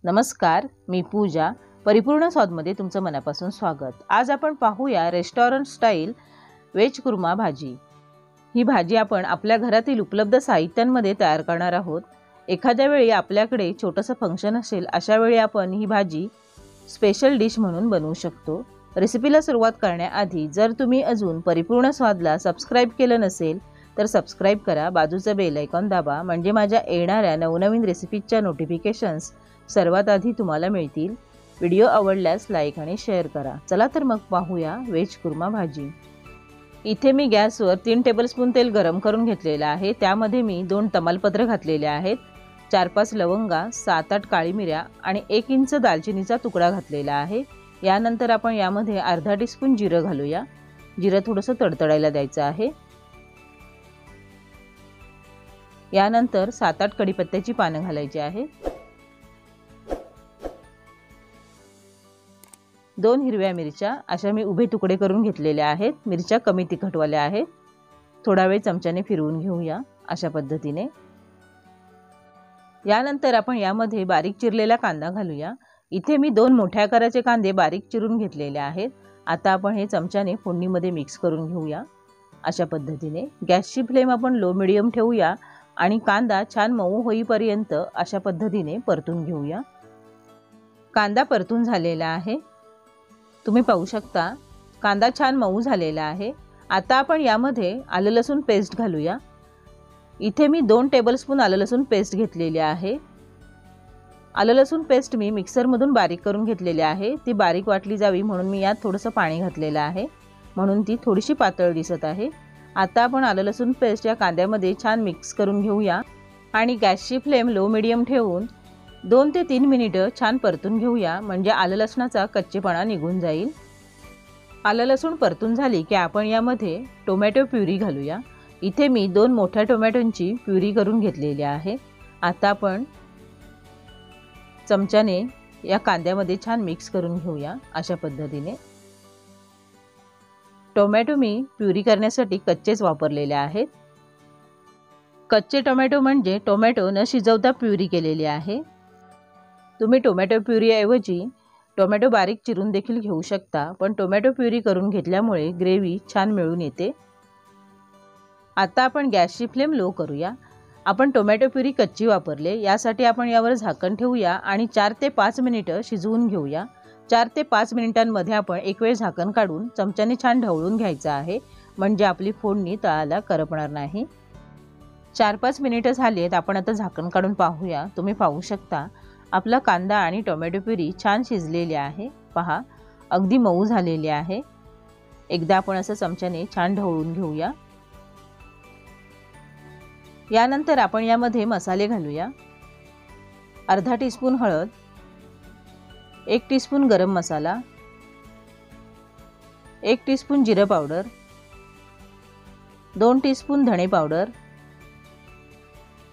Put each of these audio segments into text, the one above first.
नमस्कार, मी पूजा. परिपूर्ण स्वादमध्ये तुमचं मनापासून स्वागत. आज आपण पाहूया रेस्टॉरंट स्टाईल वेज कुर्मा भाजी. ही भाजी आपण आपल्या घरातील उपलब्ध साहित्यांमध्ये तयार करणार आहोत. एखाद्या वेळी आपल्याकडे छोटंसं फंक्शन असेल, अशा वेळी आपण ही भाजी स्पेशल डिश म्हणून बनवू शकतो. रेसिपीला सुरुवात करण्याआधी जर तुम्ही अजून परिपूर्ण स्वादला सबस्क्राईब केलं नसेल तर सबस्क्राईब करा. बाजूचं बेल आयकॉन दाबा, म्हणजे माझ्या येणाऱ्या नवनवीन रेसिपीजच्या नोटिफिकेशन्स सर्वात आधी तुम्हाला मिळतील. व्हिडिओ आवडल्यास लाईक आणि शेअर करा. चला तर मग पाहूया वेज कुर्मा भाजी. इथे मी गॅसवर 3 टेबलस्पून तेल गरम करून घेतलेलं आहे. त्यामध्ये मी 2 तमालपत्र घातलेले आहेत, 4-5 लवंगा, 7-8 काळी मिऱ्या आणि 1 इंच दालचिनीचा तुकडा घातलेला आहे. यानंतर आपण यामध्ये अर्धा टीस्पून जिरं घालूया. जिरं थोडंसं तडतडायला द्यायचं आहे. यानंतर 7-8 कढीपत्त्याची पानं घालायची आहे. 2 हिरव्या मिरच्या अशा मी उभे तुकडे करून घेतलेल्या आहेत. मिरच्या कमी तिखटवाल्या आहेत. थोडा वेळ चमच्याने फिरवून घेऊया अशा पद्धतीने. यानंतर आपण यामध्ये बारीक चिरलेला कांदा घालूया. इथे मी 2 मोठ्या आकाराचे कांदे बारीक चिरून घेतलेले आहेत. आता आपण हे चमच्याने फोडणीमध्ये मिक्स करून घेऊया अशा पद्धतीने. गॅसची फ्लेम आपण लो मिडियम ठेवूया आणि कांदा छान मऊ होईपर्यंत अशा पद्धतीने परतून घेऊया. कांदा परतून झालेला आहे. तुम्ही पाहू शकता कांदा छान मऊ झालेला आहे. आता आपण यामध्ये आलं लसूण पेस्ट घालूया. इथे मी 2 टेबलस्पून आलं लसूण पेस्ट घेतलेली आहे. आलं लसूण पेस्ट मी मिक्सरमधून बारीक करून घेतलेली आहे. ती बारीक वाटली जावी म्हणून मी यात थोडंसं पाणी घातलेलं आहे, म्हणून ती थोडीशी पातळ दिसत आहे. आता आपण आलं लसूण पेस्ट या कांद्यामध्ये छान मिक्स करून घेऊया आणि गॅसची फ्लेम लो मिडियम ठेवून 2 ते 3 मिनिटं छान परतून घेऊया, म्हणजे आलं लसणाचा कच्चेपणा निघून जाईल. आलं लसूण परतून झाली की आपण यामध्ये टोमॅटो प्युरी घालूया. इथे मी 2 मोठ्या टोमॅटोंची प्युरी करून घेतलेली आहे. आता आपण चमच्याने या कांद्यामध्ये छान मिक्स करून घेऊया अशा पद्धतीने. टोमॅटो मी प्युरी करण्यासाठी कच्चेच वापरलेले आहेत. कच्चे टोमॅटो म्हणजे टोमॅटो न शिजवता प्युरी केलेली आहे. तुम्ही टोमॅटो प्युरीऐवजी टोमॅटो बारीक चिरून देखील घेऊ शकता, पण टोमॅटो प्युरी करून घेतल्यामुळे ग्रेव्ही छान मिळून येते. आता आपण गॅसची फ्लेम लो करूया. आपण टोमॅटो प्युरी कच्ची वापरले, यासाठी आपण यावर झाकण ठेवूया आणि 4 ते 5 मिनिटं शिजवून घेऊया. 4 ते 5 मिनिटांमध्ये आपण एक वेळ झाकण काढून चमच्याने छान ढवळून घ्यायचं आहे, म्हणजे आपली फोडणी तळाला करपणार नाही. 4-5 मिनिटं झाली आहेत. आपण आता झाकण काढून पाहूया. तुम्ही पाहू शकता आपला कांदा आणि टोमॅटो प्युरी छान शिजलेली आहे. पहा, अगदी मऊ झालेली आहे. एकदा आपण असं चमच्याने छान ढवळून घेऊया. यानंतर आपण यामध्ये मसाले घालूया. अर्धा टीस्पून हळद, 1 टीस्पून गरम मसाला, 1 टीस्पून जिरं पावडर, 2 टीस्पून धणे पावडर,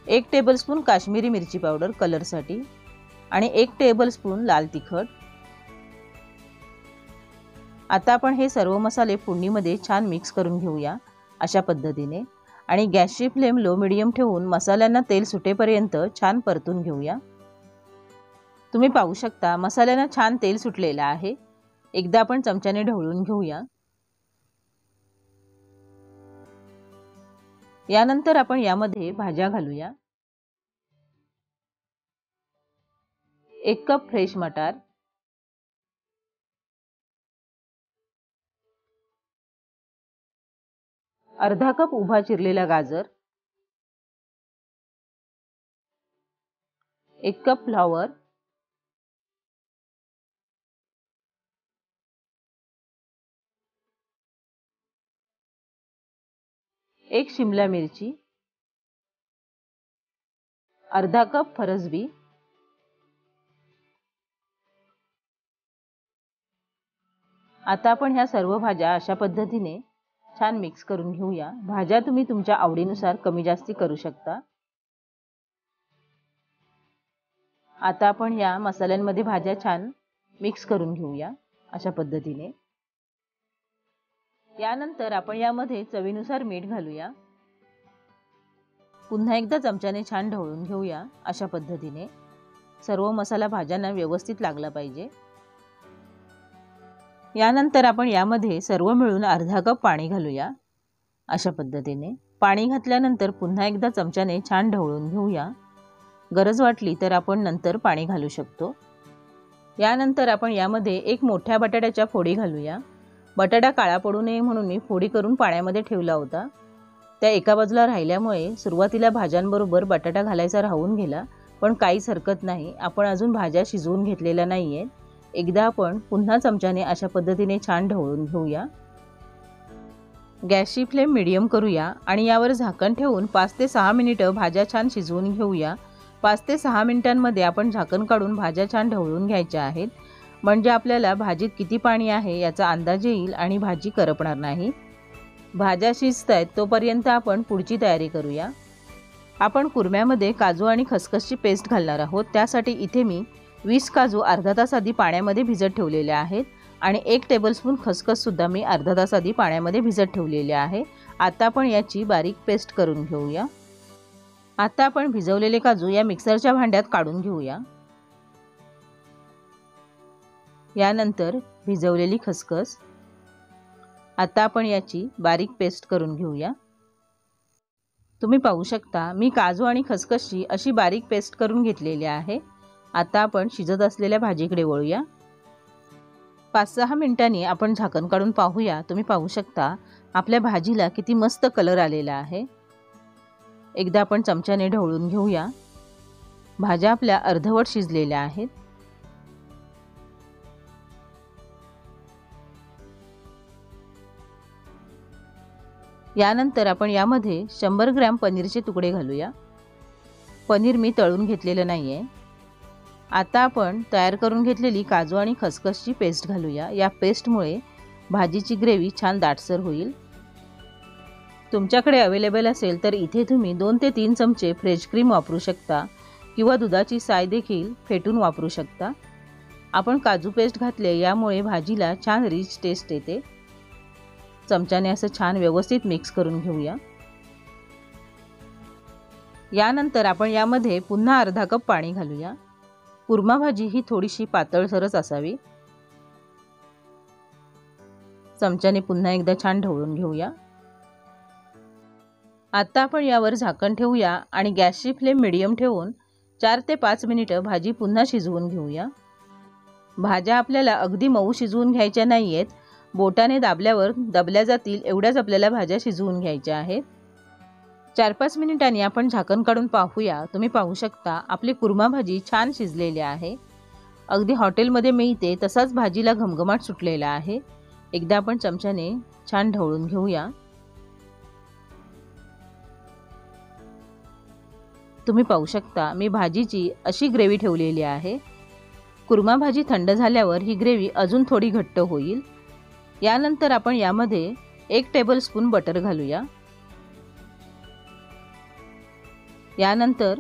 1 टेबलस्पून काश्मीरी मिरची पावडर कलरसाठी आणि 1 टेबलस्पून लाल तिखट. आता आपण हे सर्व मसाले फोडणीमध्ये छान मिक्स करून घेऊया अशा पद्धतीने आणि गॅसची फ्लेम लो मिडियम ठेवून मसाल्यांना तेल सुटेपर्यंत छान परतून घेऊया. तुम्ही पाहू शकता मसाल्यांना छान तेल सुटलेलं आहे. एकदा आपण चमच्याने ढवळून घेऊया. यानंतर आपण यामध्ये भाज्या घालूया. 1 कप फ्रेश मटार, 1/2 कप उभा चिरलेला गाजर, 1 कप फ्लॉवर, 1 शिमला मिरची, अर्धा कप फरसबी, आता आपण ह्या सर्व भाज्या अशा पद्धतीने छान मिक्स करून घेऊया. भाज्या तुम्ही तुमच्या आवडीनुसार कमी जास्ती करू शकता. आता आपण या मसाल्यांमध्ये भाज्या छान मिक्स करून घेऊया अशा पद्धतीने. यानंतर आपण यामध्ये चवीनुसार मीठ घालूया. पुन्हा एकदा चमच्याने छान ढवळून घेऊया अशा पद्धतीने. सर्व मसाला भाज्यांना व्यवस्थित लागला पाहिजे। यानंतर आपण यामध्ये सर्व मिळून अर्धा कप पाणी घालूया। अशा पद्धतीने पाणी घातल्यानंतर पुन्हा एकदा चमच्याने छान ढवळून घेऊया। गरज वाटली तर आपण नंतर पाणी घालू शकतो। यानंतर आपण यामध्ये एक मोठ्या बटाट्याच्या फोडी घालूया। बटाटा काळा पडू नये म्हणून मी फोडी करून पाण्यामध्ये ठेवला होता। त्या एका बाजूला राहिल्यामुळे सुरुवातीला भाज्यांबरोबर बटाटा घालायचा राहून गेला, पण काहीच हरकत नाही, आपण अजून भाज्या शिजवून घेतलेल्या नाहीये। एकदा आपण पुन्हा चमच्याने अशा पद्धतीने छान ढवळून घेऊया। गॅसची फ्लेम मीडियम करूया आणि यावर झाकण ठेवून 5 ते 6 मिनिटं भाज्या छान शिजवून घेऊया। 5 ते 6 मिनिटांमध्ये आपण झाकण काढून भाज्या छान ढवळून घ्यायच्या आहेत, म्हणजे आपल्याला भाजीत किती पाणी आहे याचा अंदाज येईल आणि भाजी करपणार नाही। भाज्या शिजतायत तोपर्यंत आपण पुढची तयारी करूया। आपण कुर्म्यामध्ये काजू आणि खसखसची पेस्ट घालणार आहोत। त्यासाठी इथे मी 20 काजू अर्धा तास आधी पाण्यामध्ये भिजत ठेवलेले आहेत आणि 1 टेबलस्पून खसखस सुद्धा मी अर्धा तास आधी पाण्यामध्ये भिजत ठेवलेले आहे। आता आपण याची बारीक पेस्ट करून घेऊया। आता आपण भिजवलेले काजू या मिक्सरच्या भांड्यात काढून घेऊया। यानंतर भिजवलेली खसखस, आता आपण याची बारीक पेस्ट करून घेऊया। तुम्ही पाहू शकता मी काजू आणि खसखसची अशी बारीक पेस्ट करून घेतलेली आहे। आता आपण शिजत असलेल्या भाजीकडे वळूया। 5-6 मिनिटांनी आपण झाकण काढून पाहूया। तुम्ही पाहू शकता आपल्या भाजीला किती मस्त कलर आलेला आहे। एकदा आपण चमच्याने ढवळून घेऊया। भाज्या आपल्या अर्धवट शिजलेल्या आहेत। यानंतर आपण यामध्ये 100 ग्रॅम पनीरचे तुकडे घालूया। पनीर मी तळून घेतलेलं नाहीये। आता आपण तयार करून घेतलेली काजू आणि खसखसची पेस्ट घालूया। या पेस्टमुळे भाजीची ग्रेव्ही छान दाटसर होईल। तुमच्याकडे अवेलेबल असेल तर इथे तुम्ही 2 ते 3 चमचे फ्रेश क्रीम वापरू शकता किंवा दुधाची साय देखील फेटून वापरू शकता। आपण काजू पेस्ट घातले यामुळे भाजीला छान रिच टेस्ट येते। चमच्याने असं छान व्यवस्थित मिक्स करून घेऊया। यानंतर आपण यामध्ये पुन्हा अर्धा कप पाणी घालूया। कुर्मा भाजी ही थोडीशी पातळसरच असावी। चमच्याने पुन्हा एकदा छान ढवळून घेऊया। आता आपण यावर झाकण ठेवूया आणि गॅसची फ्लेम मीडियम ठेवून 4 ते 5 मिनिटं भाजी पुन्हा शिजवून घेऊया। भाज्या आपल्याला अगदी मऊ शिजवून घ्यायच्या नाहीयेत, बोटाने दाबल्यावर दबल्या जातील एवढ्याच आपल्याला भाज्या शिजवून घ्यायच्या आहेत। 4-5 मिनिटांनी आपण झाकण काढून पाहूया। तुम्ही पाहू शकता आपली कुर्मा भाजी छान शिजलेली आहे। अगदी हॉटेलमध्ये मिळते तसाच भाजीला घमघमाट सुटलेला आहे। एकदा आपण चमच्याने छान ढवळून घेऊया। तुम्ही पाहू शकता मी भाजीची अशी ग्रेव्ही ठेवलेली आहे। कुर्मा भाजी थंड झाल्यावर ही ग्रेव्ही अजून थोडी घट्ट होईल। यानंतर आपण यामध्ये 1 टेबलस्पून बटर घालूया। यानंतर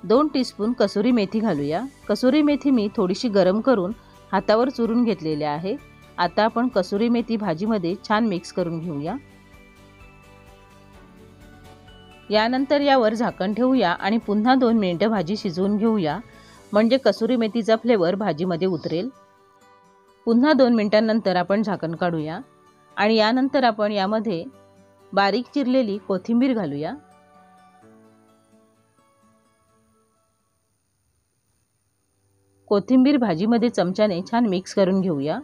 2 टीस्पून कसुरी मेथी घालूया। कसुरी मेथी मी थोडीशी गरम करून हातावर चुरून घेतलेली आहे। आता आपण कसुरी मेथी भाजीमध्ये छान मिक्स करून घेऊया। यानंतर यावर झाकण ठेवूया आणि पुन्हा 2 मिनिटं भाजी शिजवून घेऊया, म्हणजे कसुरी मेथीचा फ्लेवर भाजीमध्ये उतरेल। पुन्हा 2 मिनिटांनंतर आपण झाकण काढूया आणि यानंतर आपण यामध्ये बारीक चिरलेली कोथिंबीर घालूया। कोथिंबीर भाजीमध्ये चमच्याने छान मिक्स करून घेऊया।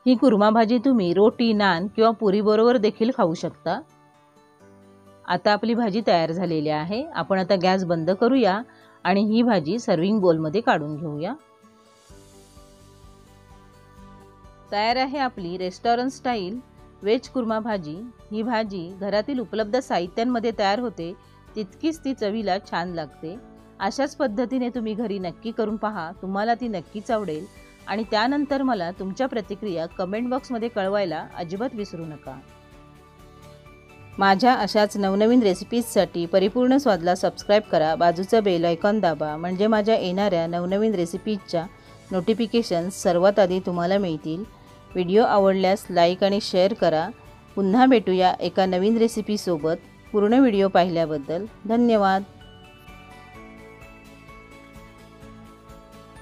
ही कुर्मा भाजी तुम्ही रोटी, नान किंवा पुरी बरोबर देखील खाऊ शकता। आता आपली भाजी तयार झालेली आहे। आपण आता गॅस बंद करूया आणि ही भाजी सर्विंग बोलमध्ये काढून घेऊया। तयार आहे आपली रेस्टॉरंट स्टाईल वेज कुर्मा भाजी। ही भाजी घरातील उपलब्ध साहित्यांमध्ये तयार होते, तितकीच ती चवीला छान लागते। अशाच पद्धतीने तुम्ही घरी नक्की करून पहा, तुम्हाला ती नक्कीच आवडेल आणि त्यानंतर मला तुमच्या प्रतिक्रिया कमेंट बॉक्समध्ये कळवायला अजिबात विसरू नका। माझ्या अशाच नवनवीन रेसिपीजसाठी परिपूर्ण स्वादला सबस्क्राईब करा, बाजूचा बेल आयकॉन दाबा, म्हणजे माझ्या येणाऱ्या नवनवीन रेसिपीजच्या नोटिफिकेशन्स सर्वात आधी तुम्हाला मिळतील। व्हिडिओ आवडल्यास लाईक आणि शेअर करा। पुन्हा भेटूया एका नवीन रेसिपीसोबत। पूर्ण व्हिडिओ पाहिल्याबद्दल धन्यवाद।